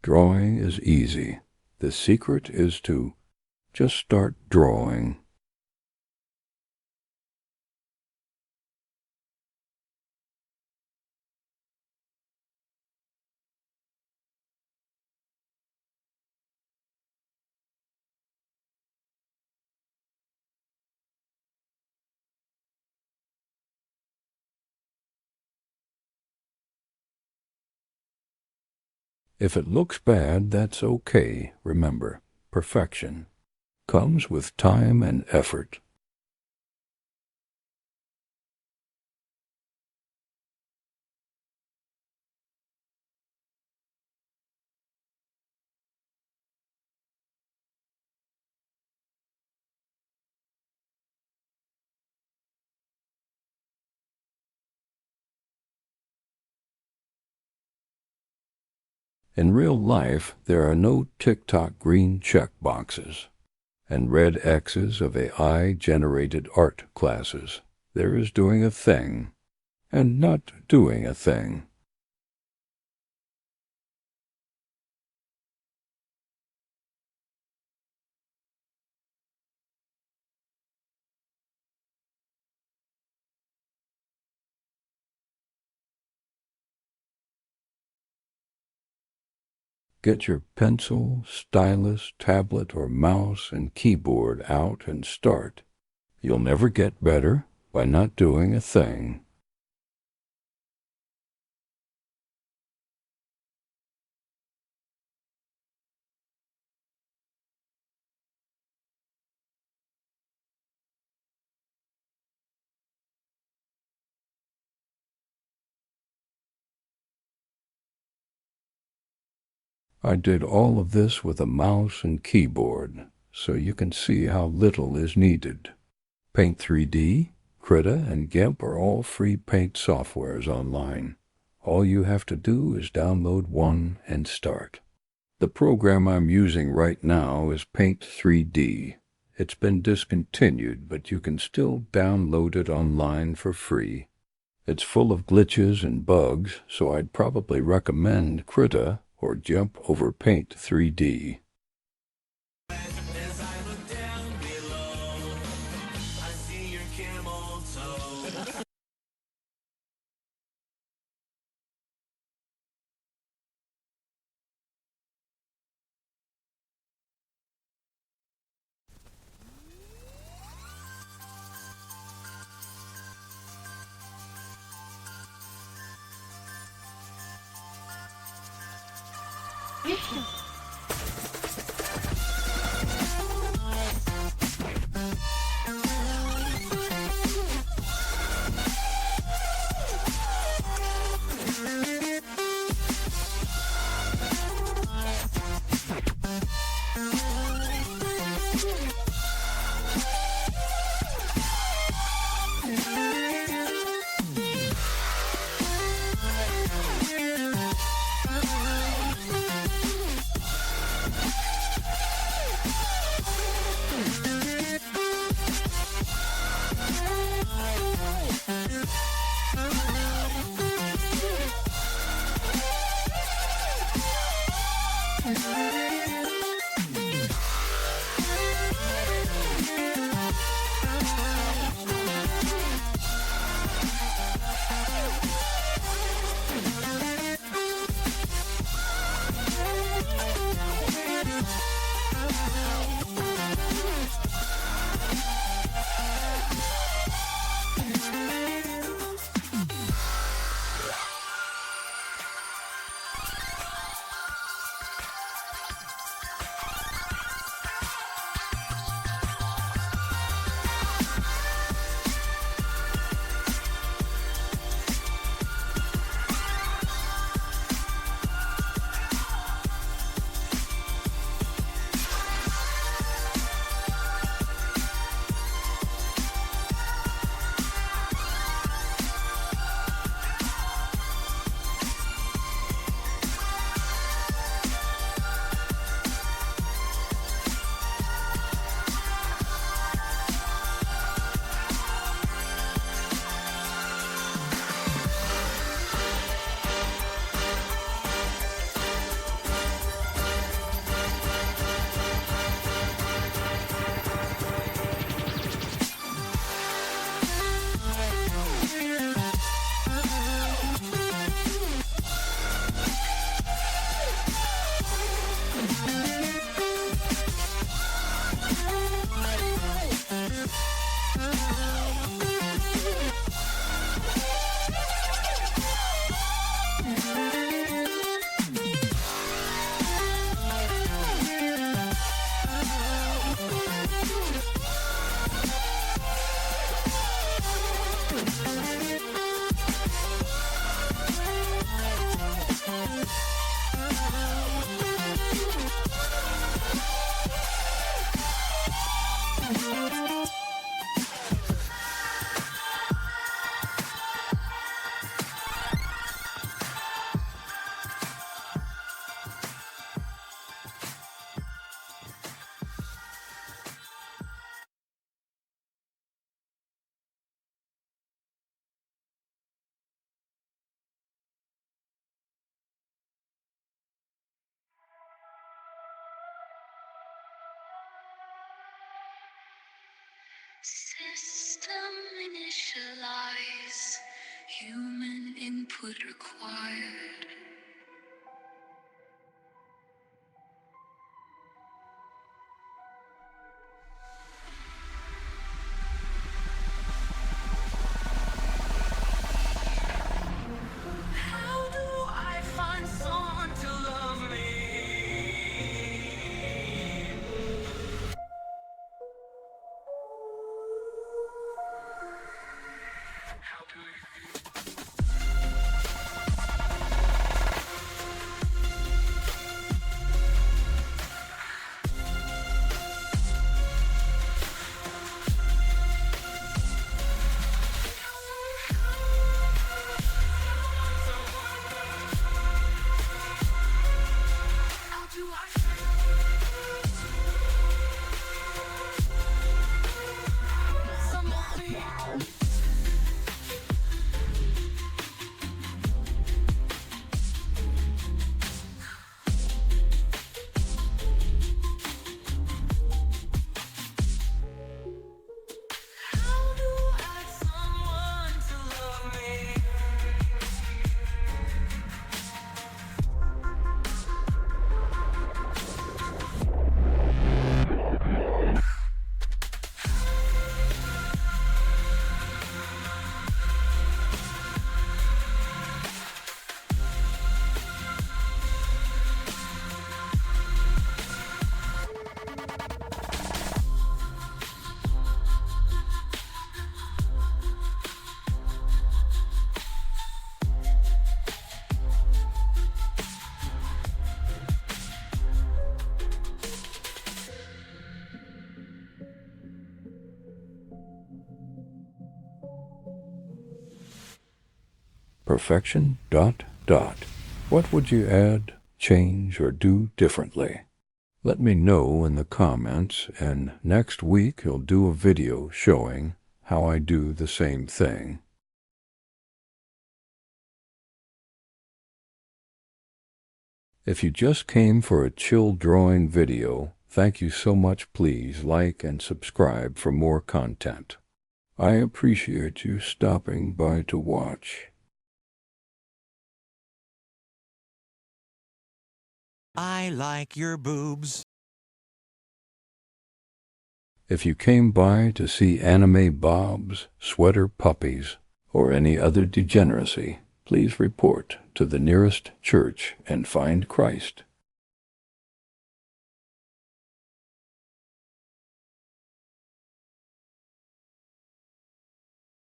Drawing is easy. The secret is to just start drawing. If it looks bad, that's okay. Remember, perfection comes with time and effort. In real life, there are no tick-tock green check boxes and red X's of AI-generated art classes. There is doing a thing and not doing a thing. Get your pencil, stylus, tablet, or mouse and keyboard out and start. You'll never get better by not doing a thing. I did all of this with a mouse and keyboard, so you can see how little is needed. Paint 3D, Krita, and GImp are all free paint softwares online. All you have to do is download one and start. The program I'm using right now is Paint 3D. It's been discontinued, but you can still download it online for free. It's full of glitches and bugs, so I'd probably recommend Krita or GImp over Paint 3D. System initialize. Human input required. How do I find someone to love me? How do Perfection ... What would you add, change, or do differently? Let me know in the comments, and next week I'll do a video showing how I do the same thing. If you just came for a chill drawing video, thank you so much. Please like and subscribe for more content. I appreciate you stopping by to watch. I like your boobs. If you came by to see anime bobs, sweater puppies, or any other degeneracy, please report to the nearest church and find Christ.